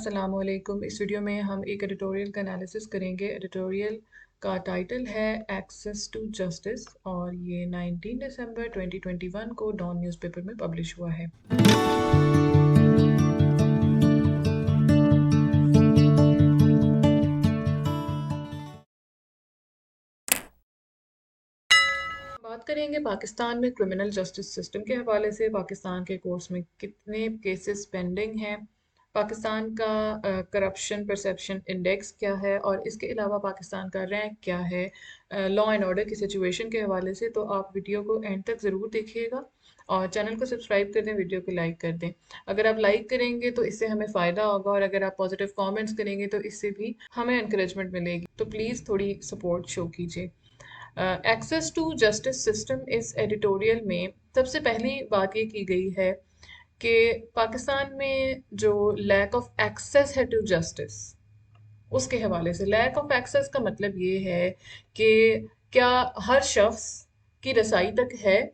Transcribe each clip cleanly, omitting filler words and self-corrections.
अस्सलामुअलैकुम। इस वीडियो में हम एक एडिटोरियल का एनालिसिस करेंगे। एडिटोरियल का टाइटल है एक्सेस टू जस्टिस और ये 19 दिसंबर 2021 को डॉन न्यूज़पेपर में पब्लिश हुआ है। बात करेंगे पाकिस्तान में क्रिमिनल जस्टिस सिस्टम के हवाले से। पाकिस्तान के कोर्ट्स में कितने केसेस पेंडिंग हैं, पाकिस्तान का करप्शन परसेप्शन इंडेक्स क्या है और इसके अलावा पाकिस्तान का रैंक क्या है लॉ एंड ऑर्डर की सिचुएशन के हवाले से। तो आप वीडियो को एंड तक ज़रूर देखिएगा और चैनल को सब्सक्राइब कर दें, वीडियो को लाइक कर दें। अगर आप लाइक करेंगे तो इससे हमें फ़ायदा होगा और अगर आप पॉजिटिव कमेंट्स करेंगे तो इससे भी हमें इंकरेजमेंट मिलेगी। तो प्लीज़ थोड़ी सपोर्ट शो कीजिए। एक्सेस टू जस्टिस सिस्टम इस एडिटोरियल में सबसे पहली बात ये की गई है कि पाकिस्तान में जो लैक ऑफ एक्सेस है टू जस्टिस, उसके हवाले से। लैक ऑफ एक्सेस का मतलब ये है कि क्या हर शख्स की रसाई तक है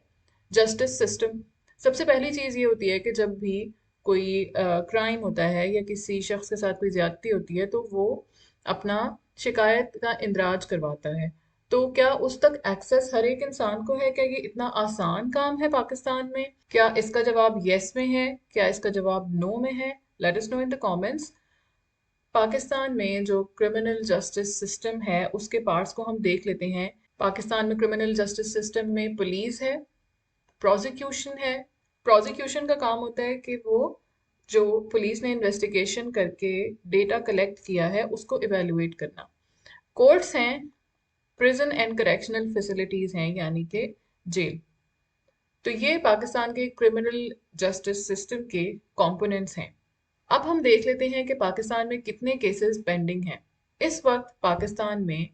जस्टिस सिस्टम। सबसे पहली चीज़ ये होती है कि जब भी कोई क्राइम होता है या किसी शख्स के साथ कोई ज्यादती होती है तो वो अपना शिकायत का इंदराज करवाता है। तो क्या उस तक एक्सेस हर एक इंसान को है? क्या ये इतना आसान काम है पाकिस्तान में? क्या इसका जवाब यस में है? क्या इसका जवाब नो में है? Let us know in the comments. Pakistan में जो क्रिमिनल जस्टिस सिस्टम है उसके पार्ट्स को हम देख लेते हैं। पाकिस्तान में क्रिमिनल जस्टिस सिस्टम में पुलिस है, प्रोसिक्यूशन है। प्रोसिक्यूशन का काम होता है कि वो जो पुलिस ने इन्वेस्टिगेशन करके डेटा कलेक्ट किया है उसको इवेलुएट करना। कोर्ट्स हैं, प्रिजन एंड करेक्शनल फैसिलिटीज हैं यानी कि जेल। तो ये पाकिस्तान के क्रिमिनल जस्टिस सिस्टम के कंपोनेंट्स हैं। अब हम देख लेते हैं कि पाकिस्तान में कितने केसेस पेंडिंग हैं। इस वक्त पाकिस्तान में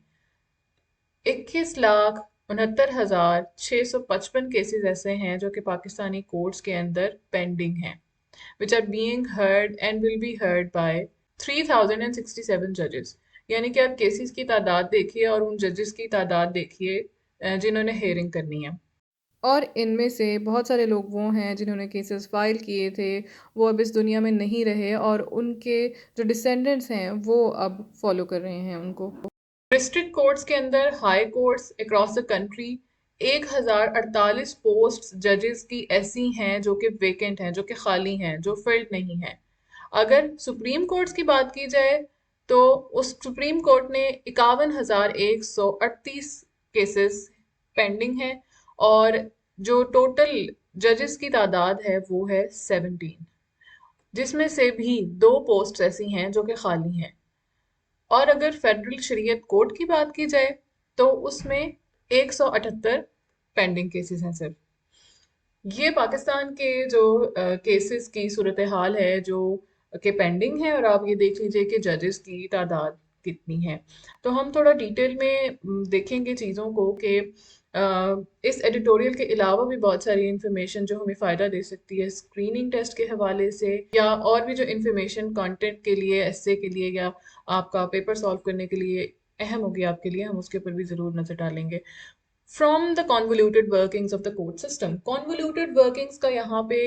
21,69,655 केसेस ऐसे हैं जो कि पाकिस्तानी कोर्ट्स के अंदर पेंडिंग हैं, which are being heard and will be heard by 3067 जजेस। यानी कि आप केसेस की तादाद देखिए और उन जजेस की तादाद देखिए जिन्होंने हेयरिंग करनी है। और इनमें से बहुत सारे लोग वो हैं जिन्होंने केसेस फाइल किए थे, वो अब इस दुनिया में नहीं रहे और उनके जो डिसेंडेंट्स हैं वो अब फॉलो कर रहे हैं उनको। डिस्ट्रिक्ट कोर्ट्स के अंदर high courts across the country 1048 post जजेस की ऐसी हैं जो कि वेकेंट हैं, जो कि खाली हैं, जो फिल्ड नहीं हैं। अगर सुप्रीम कोर्ट्स की बात की जाए तो उस सुप्रीम कोर्ट ने 51,138 केसेस पेंडिंग हैं और जो टोटल जजेस की तादाद है वो है 17, जिसमें से भी 2 पोस्ट ऐसी हैं जो कि खाली हैं। और अगर फेडरल शरीयत कोर्ट की बात की जाए तो उसमें 178 पेंडिंग केसेस हैं सिर्फ। ये पाकिस्तान के जो केसेस की सूरत हाल है जो के पेंडिंग है और आप ये देख लीजिए कि जजेस की तादाद कितनी है। तो हम थोड़ा डिटेल में देखेंगे चीज़ों को कि इस एडिटोरियल के अलावा भी बहुत सारी इंफॉर्मेशन जो हमें फ़ायदा दे सकती है स्क्रीनिंग टेस्ट के हवाले से या और भी जो इंफॉर्मेशन कंटेंट के लिए, एस्से के लिए या आपका पेपर सॉल्व करने के लिए अहम होगी आपके लिए, हम उसके ऊपर भी ज़रूर नज़र डालेंगे। From the convoluted workings of the court system. Convoluted workings का यहाँ पे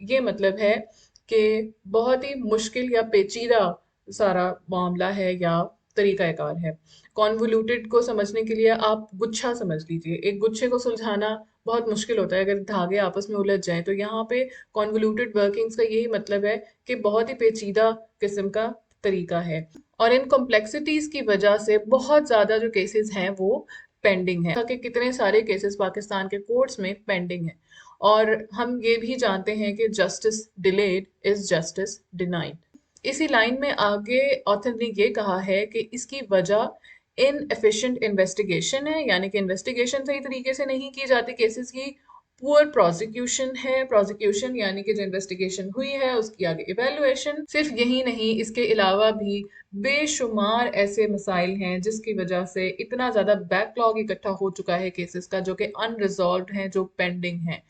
ये मतलब है कि बहुत ही मुश्किल या पेचीदा सारा मामला है या तरीक़ाकार है। कॉन्वोल्यूटेड को समझने के लिए आप गुच्छा समझ लीजिए। एक गुच्छे को सुलझाना बहुत मुश्किल होता है अगर धागे आपस में उलझ जाएं। तो यहाँ पे कॉन्वोल्यूटेड वर्किंग्स का यही मतलब है कि बहुत ही पेचीदा किस्म का तरीका है और इन कॉम्प्लेक्सिटीज की वजह से बहुत ज़्यादा जो केसेस हैं वो पेंडिंग है कि कितने सारे केसेस पाकिस्तान के कोर्ट्स में पेंडिंग हैं। और हम ये भी जानते हैं कि justice delayed is justice denied. इसी लाइन में आगे ऑथर ने ये कहा है कि इसकी वजह इनएफिशिएंट इन्वेस्टिगेशन है, यानी कि इन्वेस्टिगेशन सही तरीके से नहीं की जाती केसेस की। पुअर प्रोसिक्यूशन है, प्रोसिक्यूशन यानी कि जो इन्वेस्टिगेशन हुई है उसकी आगे इवेलुएशन। सिर्फ यही नहीं, इसके अलावा भी बेशुमार ऐसे मसाइल हैं जिसकी वजह से इतना ज़्यादा बैकलॉग इकट्ठा हो चुका है केसेस का जो कि अनरिजॉल्व हैं, जो पेंडिंग हैं।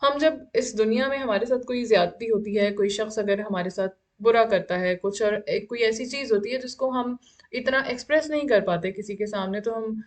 हम जब इस दुनिया में हमारे साथ कोई ज्यादती होती है, कोई शख्स अगर हमारे साथ बुरा करता है कुछ और कोई ऐसी चीज़ होती है जिसको हम इतना एक्सप्रेस नहीं कर पाते किसी के सामने, तो हम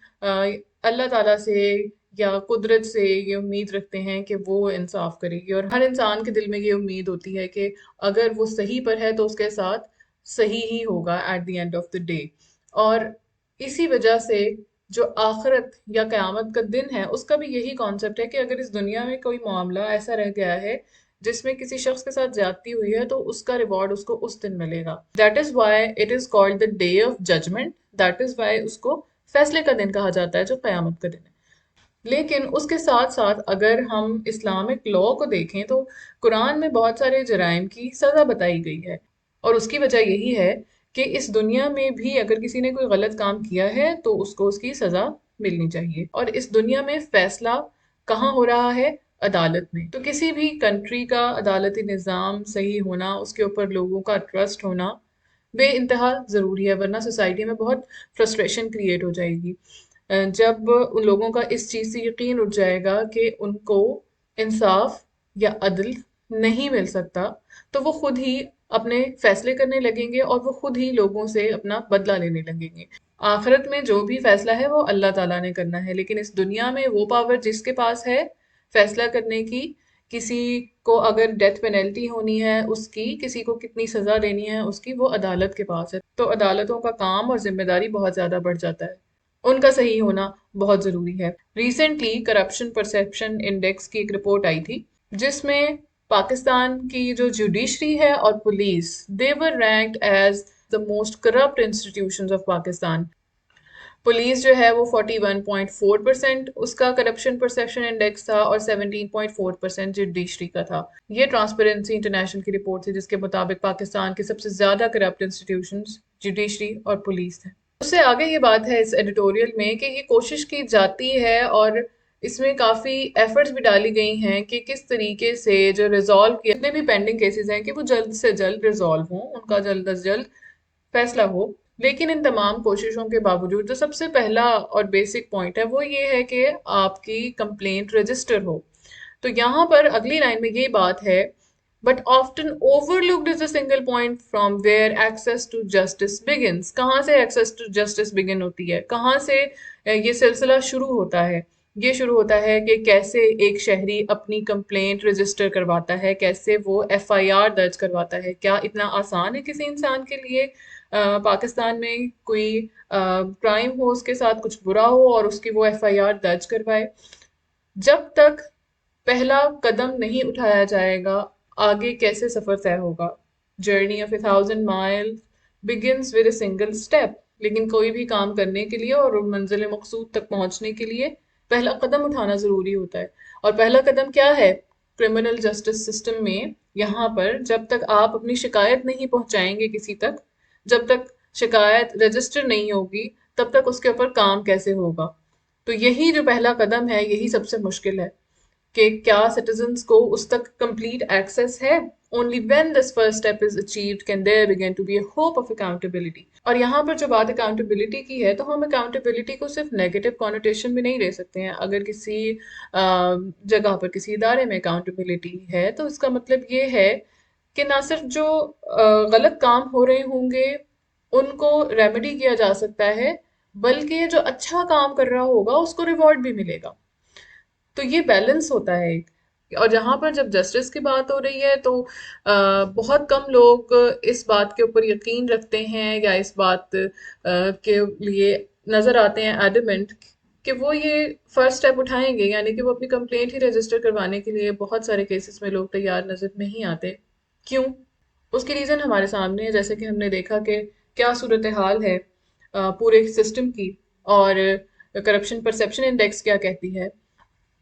अल्लाह ताला से या कुदरत से ये उम्मीद रखते हैं कि वो इंसाफ करेगी। और हर इंसान के दिल में ये उम्मीद होती है कि अगर वो सही पर है तो उसके साथ सही ही होगा at the end of the day. और इसी वजह से जो आखिरत या क़यामत का दिन है उसका भी यही कॉन्सेप्ट है कि अगर इस दुनिया में कोई मामला ऐसा रह गया है जिसमें किसी शख्स के साथ ज्यादती हुई है तो उसका रिवॉर्ड उसको उस दिन मिलेगा। That is why it is called the day of judgement, that is why उसको फैसले का दिन कहा जाता है, जो क़यामत का दिन है। लेकिन उसके साथ साथ अगर हम इस्लामिक लॉ को देखें तो कुरान में बहुत सारे जराइम की सज़ा बताई गई है। और उसकी वजह यही है कि इस दुनिया में भी अगर किसी ने कोई गलत काम किया है तो उसको उसकी सज़ा मिलनी चाहिए। और इस दुनिया में फैसला कहाँ हो रहा है? अदालत में। तो किसी भी कंट्री का अदालती निज़ाम सही होना, उसके ऊपर लोगों का ट्रस्ट होना बे इंतहा ज़रूरी है, वरना सोसाइटी में बहुत फ्रस्ट्रेशन क्रिएट हो जाएगी। जब उन लोगों का इस चीज़ से यकीन उठ जाएगा कि उनको इंसाफ या अदल नहीं मिल सकता, तो वो खुद ही अपने फैसले करने लगेंगे और वो खुद ही लोगों से अपना बदला लेने लगेंगे। आखिरत में जो भी फैसला है वो अल्लाह ताला ने करना है, लेकिन इस दुनिया में वो पावर जिसके पास है फैसला करने की, किसी को अगर डेथ पेनल्टी होनी है उसकी, किसी को कितनी सज़ा देनी है उसकी, वो अदालत के पास है। तो अदालतों का काम और जिम्मेदारी बहुत ज़्यादा बढ़ जाता है, उनका सही होना बहुत ज़रूरी है। रिसेंटली करप्शन परसेप्शन इंडेक्स की एक रिपोर्ट आई थी जिसमें पाकिस्तान की जो जुडिशरी है और police, they were ranked as the most corrupt institutions of Pakistan. Police जो है वो 41.4% उसका करप्शन परसेप्शन इंडेक्स था और 17.4% जुडिशरी का था। ये ट्रांसपेरेंसी इंटरनेशनल की रिपोर्ट थी जिसके मुताबिक पाकिस्तान के सबसे ज़्यादा करप्ट इंस्टीट्यूशंस जुडिशरी और पुलिस थे। उससे आगे ये बात है इस एडिटोरियल में कि ये कोशिश की जाती है और इसमें काफ़ी एफर्ट्स भी डाली गई हैं कि किस तरीके से जो रिजॉल्व किए जितने भी पेंडिंग केसेस हैं कि वो जल्द से जल्द रिजॉल्व हों, उनका जल्द से जल्द फैसला हो। लेकिन इन तमाम कोशिशों के बावजूद जो सबसे पहला और बेसिक पॉइंट है वो ये है कि आपकी कंप्लेंट रजिस्टर हो। तो यहाँ पर अगली लाइन में ये बात है, but often overlooked is a single point from where access to justice begins. कहाँ से एक्सेस टू जस्टिस बिगिन होती है, कहाँ से ये सिलसिला शुरू होता है? ये शुरू होता है कि कैसे एक शहरी अपनी कंप्लेंट रजिस्टर करवाता है, कैसे वो एफआईआर दर्ज करवाता है। क्या इतना आसान है किसी इंसान के लिए पाकिस्तान में कोई क्राइम हो, उसके साथ कुछ बुरा हो और उसकी वो एफआईआर दर्ज करवाए? जब तक पहला कदम नहीं उठाया जाएगा आगे कैसे सफर तय होगा? Journey of 1,000 mile begins with a single step. लेकिन कोई भी काम करने के लिए और मंजिल मकसूद तक पहुंचने के लिए पहला कदम उठाना जरूरी होता है। और पहला कदम क्या है? क्रिमिनल जस्टिस सिस्टम में यहाँ पर जब तक आप अपनी शिकायत नहीं पहुंचाएंगे किसी तक, जब तक शिकायत रजिस्टर नहीं होगी, तब तक उसके ऊपर काम कैसे होगा? तो यही जो पहला कदम है यही सबसे मुश्किल है कि क्या सिटीजन्स को उस तक कंप्लीट एक्सेस है। Only when this first step is achieved can there begin to be a hope of accountability. और यहाँ पर जो बात अकाउंटेबिलिटी की है तो हम अकाउंटेबिलिटी को सिर्फ नेगेटिव कॉनोटेशन में नहीं ले सकते हैं। अगर किसी जगह पर किसी इदारे में अकाउंटेबिलिटी है तो इसका मतलब ये है कि ना सिर्फ जो गलत काम हो रहे होंगे उनको रेमेडी किया जा सकता है, बल्कि जो अच्छा काम कर रहा होगा उसको रिवॉर्ड भी मिलेगा। तो ये बैलेंस होता है एक। और जहाँ पर जब जस्टिस की बात हो रही है तो बहुत कम लोग इस बात के ऊपर यकीन रखते हैं या इस बात के लिए नज़र आते हैं एडमेंट कि वो ये फर्स्ट स्टेप उठाएंगे, यानी कि वो अपनी कंप्लेंट ही रजिस्टर करवाने के लिए बहुत सारे केसेस में लोग तैयार नज़र नहीं आते। क्यों? उसकी रीज़न हमारे सामने है, जैसे कि हमने देखा कि क्या सूरत हाल है पूरे सिस्टम की, और करप्शन परसेप्शन इंडेक्स क्या कहती है।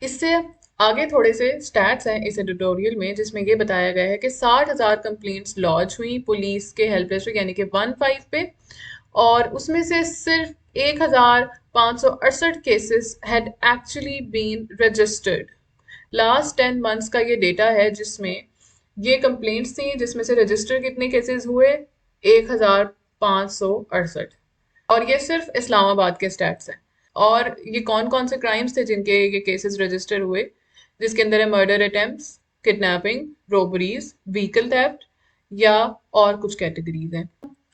इससे आगे थोड़े से स्टैट्स हैं इस एडिटोरियल में जिसमें ये बताया गया है कि 60,000 कंप्लेंट्स लॉन्च हुई पुलिस के हेल्प डेस्क यानी कि 15 पे, और उसमें से सिर्फ 1,568 cases had actually been registered. Last 10 months का ये डेटा है जिसमें ये कंप्लेंट्स थी, जिसमें से रजिस्टर कितने केसेस हुए? 1,568। और ये सिर्फ इस्लामाबाद के स्टैट्स हैं। और ये कौन कौन से क्राइम्स थे जिनके ये केसेस रजिस्टर हुए? जिसके अंदर है murder attempts, kidnapping, robberies, vehicle theft या और कुछ कैटेगरीज हैं।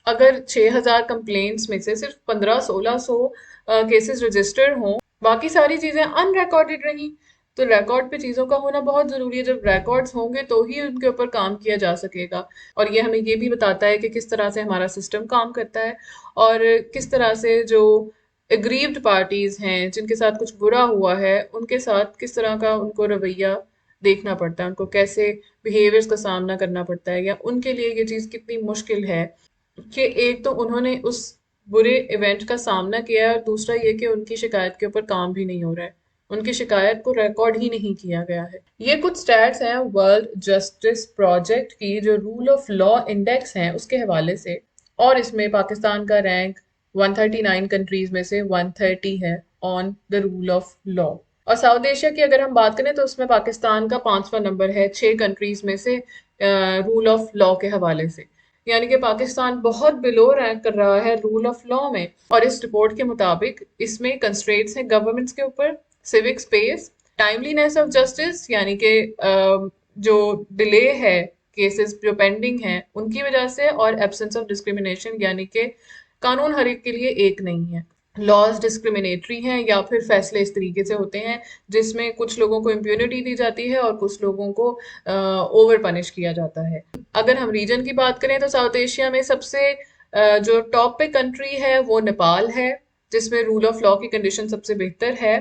अगर 6,000 कंप्लेंट्स में से सिर्फ 1500-1600 केसेस रजिस्टर हों, बाकी सारी चीज़ें अनरिकॉर्डेड रहीं, तो रिकॉर्ड पे चीज़ों का होना बहुत ज़रूरी है। जब रिकॉर्ड्स होंगे तो ही उनके ऊपर काम किया जा सकेगा। और ये हमें ये भी बताता है कि किस तरह से हमारा सिस्टम काम करता है और किस तरह से जो एग्रीव्ड पार्टीज़ हैं जिनके साथ कुछ बुरा हुआ है उनके साथ किस तरह का उनको रवैया देखना पड़ता है, उनको कैसे बिहेवियर्स का सामना करना पड़ता है, या उनके लिए ये चीज़ कितनी मुश्किल है कि एक तो उन्होंने उस बुरे इवेंट का सामना किया है और दूसरा ये कि उनकी शिकायत के ऊपर काम भी नहीं हो रहा है, उनकी शिकायत को रिकॉर्ड ही नहीं किया गया है। ये कुछ स्टैट्स हैं वर्ल्ड जस्टिस प्रोजेक्ट की जो रूल ऑफ लॉ इंडेक्स हैं उसके हवाले से, और इसमें पाकिस्तान का रैंक 139 कंट्रीज में से 130 है on the rule of law. और साउथ एशिया की अगर हम बात करें तो उसमें पाकिस्तान का 5वां नंबर है 6 कंट्रीज में से रूल ऑफ लॉ के हवाले से। यानी कि पाकिस्तान बहुत बिलो रैंक कर रहा है रूल ऑफ लॉ में। और इस रिपोर्ट के मुताबिक इसमें कंस्ट्रेंट्स हैं गवर्नमेंट्स के ऊपर, civic space, timeliness of justice यानी कि जो डिले है, केसेस जो पेंडिंग हैं उनकी वजह से, और एब्सेंस ऑफ डिस्क्रिमिनेशन यानी कि कानून हर एक के लिए एक नहीं है। लॉज डिस्क्रिमिनेटरी हैं या फिर फैसले इस तरीके से होते हैं जिसमें कुछ लोगों को इम्प्यूनिटी दी जाती है और कुछ लोगों को ओवर पनिश किया जाता है। अगर हम रीजन की बात करें तो साउथ एशिया में सबसे जो टॉप पे कंट्री है वो नेपाल है, जिसमें रूल ऑफ लॉ की कंडीशन सबसे बेहतर है।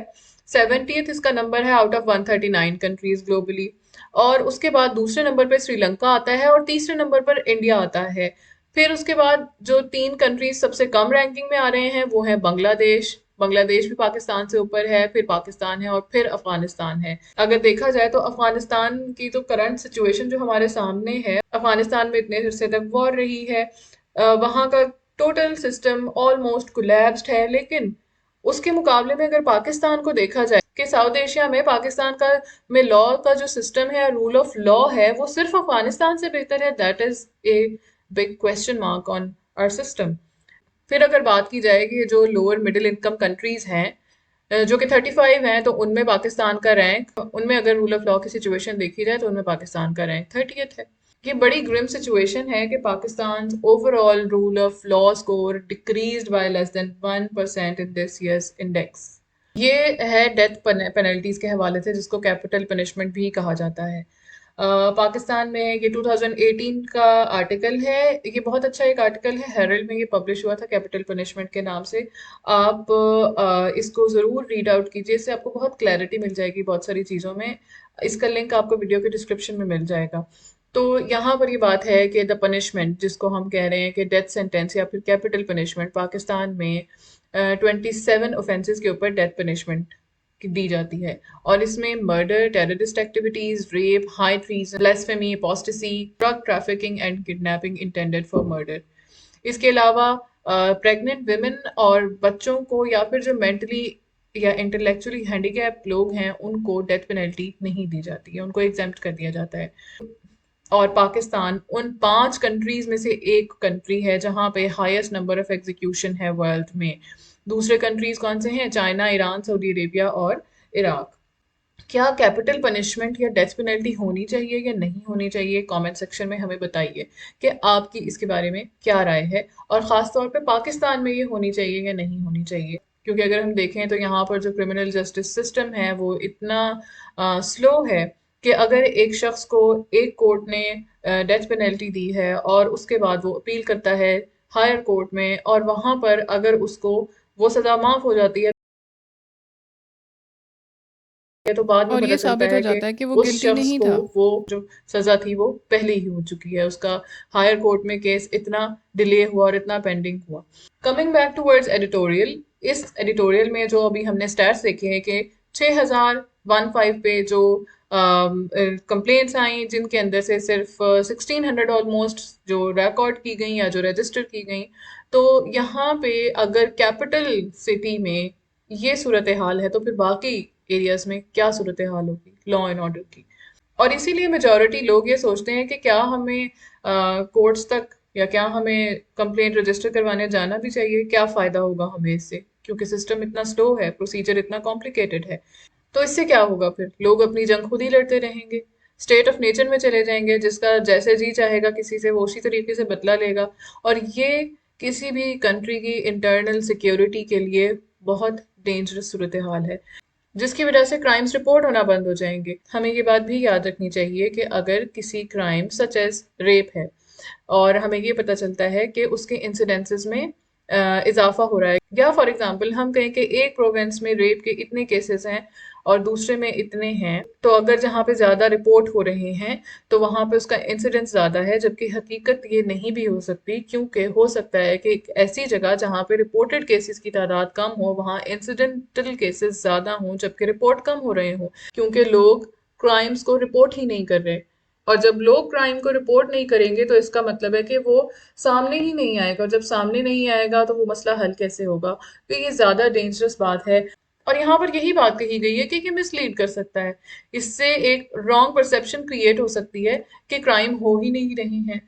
70th इसका नंबर है आउट ऑफ 139 कंट्रीज ग्लोबली। और उसके बाद दूसरे नंबर पर श्रीलंका आता है और तीसरे नंबर पर इंडिया आता है। फिर उसके बाद जो 3 कंट्रीज सबसे कम रैंकिंग में आ रहे हैं वो है बांग्लादेश। बांग्लादेश भी पाकिस्तान से ऊपर है, फिर पाकिस्तान है और फिर अफगानिस्तान है। अगर देखा जाए तो अफगानिस्तान की जो करंट सिचुएशन जो हमारे सामने है, अफगानिस्तान में इतने अरसे तक वॉर रही है, वहाँ का टोटल सिस्टम ऑलमोस्ट कोलैप्स्ड है। लेकिन उसके मुकाबले में अगर पाकिस्तान को देखा जाए कि साउथ एशिया में पाकिस्तान का में लॉ का जो सिस्टम है, रूल ऑफ लॉ है, वो सिर्फ अफगानिस्तान से बेहतर है। That is a big question mark on our system. फिर अगर बात की जाए कि जो लोअर मिडिल इनकम कंट्रीज हैं जो कि 35 हैं, तो उनमें पाकिस्तान का रैंक, उनमें अगर रूल ऑफ लॉ की सिचुएशन देखी जाए तो उनमें पाकिस्तान का रैंक 30th है। ये बड़ी ग्रिम सिचुएशन है कि Pakistan overall rule of law score decreased bye less than 1% in this years index. ये है डेथ पेनल्टीज के हवाले से, जिसको कैपिटल पनिशमेंट भी कहा जाता है। पाकिस्तान में ये 2018 का आर्टिकल है, ये बहुत अच्छा एक आर्टिकल है, हेरल्ड में ये पब्लिश हुआ था कैपिटल पनिशमेंट के नाम से। आप इसको ज़रूर रीड आउट कीजिए, इससे आपको बहुत क्लैरिटी मिल जाएगी बहुत सारी चीज़ों में। इसका लिंक आपको वीडियो के डिस्क्रिप्शन में मिल जाएगा। तो यहाँ पर ये बात है कि द पनिशमेंट जिसको हम कह रहे हैं कि डेथ सेंटेंस या फिर कैपिटल पनिशमेंट, पाकिस्तान में 27 ऑफेंसेस के ऊपर डेथ पनिशमेंट दी जाती है। और इसमें murder, terrorist activities, rape, high treason, blasphemy, apostasy, drug trafficking and kidnapping intended for murder. इसके अलावा प्रेग्नेंट विमेन और बच्चों को या फिर जो मेंटली या इंटेलेक्चुअली हैंडीकैप लोग हैं उनको डेथ पेनल्टी नहीं दी जाती है, उनको एग्जेम्प्ट कर दिया जाता है। और पाकिस्तान उन 5 कंट्रीज में से एक कंट्री है जहां पे हाईएस्ट नंबर ऑफ एग्जीक्यूशन है वर्ल्ड में। दूसरे कंट्रीज कौन से हैं? चाइना, ईरान, सऊदी अरेबिया और इराक। क्या कैपिटल पनिशमेंट या डेथ पेनल्टी होनी चाहिए या नहीं होनी चाहिए? कमेंट सेक्शन में हमें बताइए कि आपकी इसके बारे में क्या राय है, और ख़ास तौर पे पाकिस्तान में ये होनी चाहिए या नहीं होनी चाहिए। क्योंकि अगर हम देखें तो यहाँ पर जो क्रिमिनल जस्टिस सिस्टम है वो इतना स्लो है कि अगर एक शख्स को एक कोर्ट ने डेथ पेनल्टी दी है और उसके बाद वो अपील करता है हायर कोर्ट में, और वहाँ पर अगर उसको वो सज़ा माफ़ हो जाती है, तो बाद में और पता ये चलता साबित हो है कि जाता है कि वो उस गिल्टी शख्स नहीं को था। वो जो सजा थी वो पहले ही हो चुकी है, उसका हायर कोर्ट में केस इतना डिले हुआ और इतना पेंडिंग हुआ। कमिंग बैक टूवर्ड्स एडिटोरियल, इस एडिटोरियल में जो अभी हमने स्टैट्स देखे हैं कि 6015 पे जो कंप्लेंट्स आई जिनके अंदर से सिर्फ 1600 ऑलमोस्ट जो रिकॉर्ड की गई या जो रजिस्टर की गई, तो यहाँ पे अगर कैपिटल सिटी में ये सूरत हाल है तो फिर बाकी एरियाज में क्या सूरत हाल होगी लॉ एंड ऑर्डर की। और इसीलिए मेजॉरिटी लोग ये सोचते हैं कि क्या हमें कोर्ट्स तक या क्या हमें कंप्लेंट रजिस्टर करवाने जाना भी चाहिए, क्या फ़ायदा होगा हमें इससे, क्योंकि सिस्टम इतना स्लो है, प्रोसीजर इतना कॉम्प्लिकेटेड है। तो इससे क्या होगा? फिर लोग अपनी जंग खुद ही लड़ते रहेंगे, स्टेट ऑफ नेचर में चले जाएंगे, जिसका जैसे जी चाहेगा किसी से वो उसी तरीके से बदला लेगा। और ये किसी भी कंट्री की इंटरनल सिक्योरिटी के लिए बहुत डेंजरस सूरत हाल है। जिसकी वजह से क्राइम्स रिपोर्ट होना बंद हो जाएंगे। हमें ये बात भी याद रखनी चाहिए कि अगर किसी क्राइम सच एज रेप है और हमें ये पता चलता है कि उसके इंसिडेंसेस में इजाफा हो रहा है, या फॉर एग्जांपल हम कहें कि एक प्रोविंस में रेप के इतने केसेस हैं और दूसरे में इतने हैं, तो अगर जहाँ पे ज़्यादा रिपोर्ट हो रहे हैं तो वहाँ पे उसका इंसिडेंस ज़्यादा है, जबकि हकीकत ये नहीं भी हो सकती, क्योंकि हो सकता है कि एक ऐसी जगह जहाँ पे रिपोर्टेड केसेस की तादाद कम हो वहाँ इंसिडेंटल केसेस ज़्यादा हों जबकि रिपोर्ट कम हो रहे हों, क्योंकि लोग क्राइम्स को रिपोर्ट ही नहीं कर रहे। और जब लोग क्राइम को रिपोर्ट नहीं करेंगे तो इसका मतलब है कि वो सामने ही नहीं आएगा, और जब सामने नहीं आएगा तो वो मसला हल कैसे होगा। तो ये ज़्यादा डेंजरस बात है। और यहाँ पर यही बात कही गई है कि मिसलीड कर सकता है, इससे एक रॉन्ग परसेप्शन क्रिएट हो सकती है कि क्राइम हो ही नहीं रहे हैं,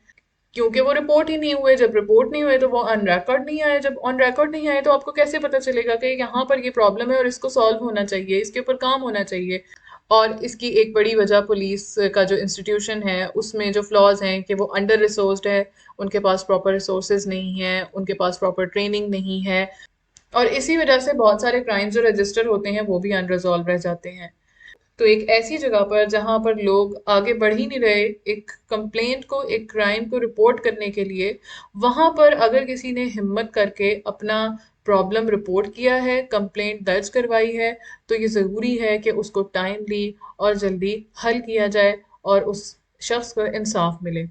क्योंकि वो रिपोर्ट ही नहीं हुए। जब रिपोर्ट नहीं हुए तो वो ऑन रिकॉर्ड नहीं आए, जब ऑन रिकॉर्ड नहीं आए तो आपको कैसे पता चलेगा कि यहाँ पर ये प्रॉब्लम है और इसको सॉल्व होना चाहिए, इसके ऊपर काम होना चाहिए। और इसकी एक बड़ी वजह पुलिस का जो इंस्टीट्यूशन है उसमें जो फ्लॉज हैं कि वो अंडर रिसोर्स्ड है, उनके पास प्रॉपर रिसोर्सेज नहीं है, उनके पास प्रॉपर ट्रेनिंग नहीं है, और इसी वजह से बहुत सारे क्राइम्स जो रजिस्टर होते हैं वो भी अनरिजॉल्व रह जाते हैं। तो एक ऐसी जगह पर जहां पर लोग आगे बढ़ ही नहीं रहे एक कंप्लेंट को, एक क्राइम को रिपोर्ट करने के लिए, वहां पर अगर किसी ने हिम्मत करके अपना प्रॉब्लम रिपोर्ट किया है, कंप्लेंट दर्ज करवाई है, तो ये ज़रूरी है कि उसको टाइमली और जल्दी हल किया जाए और उस शख्स को इंसाफ मिले।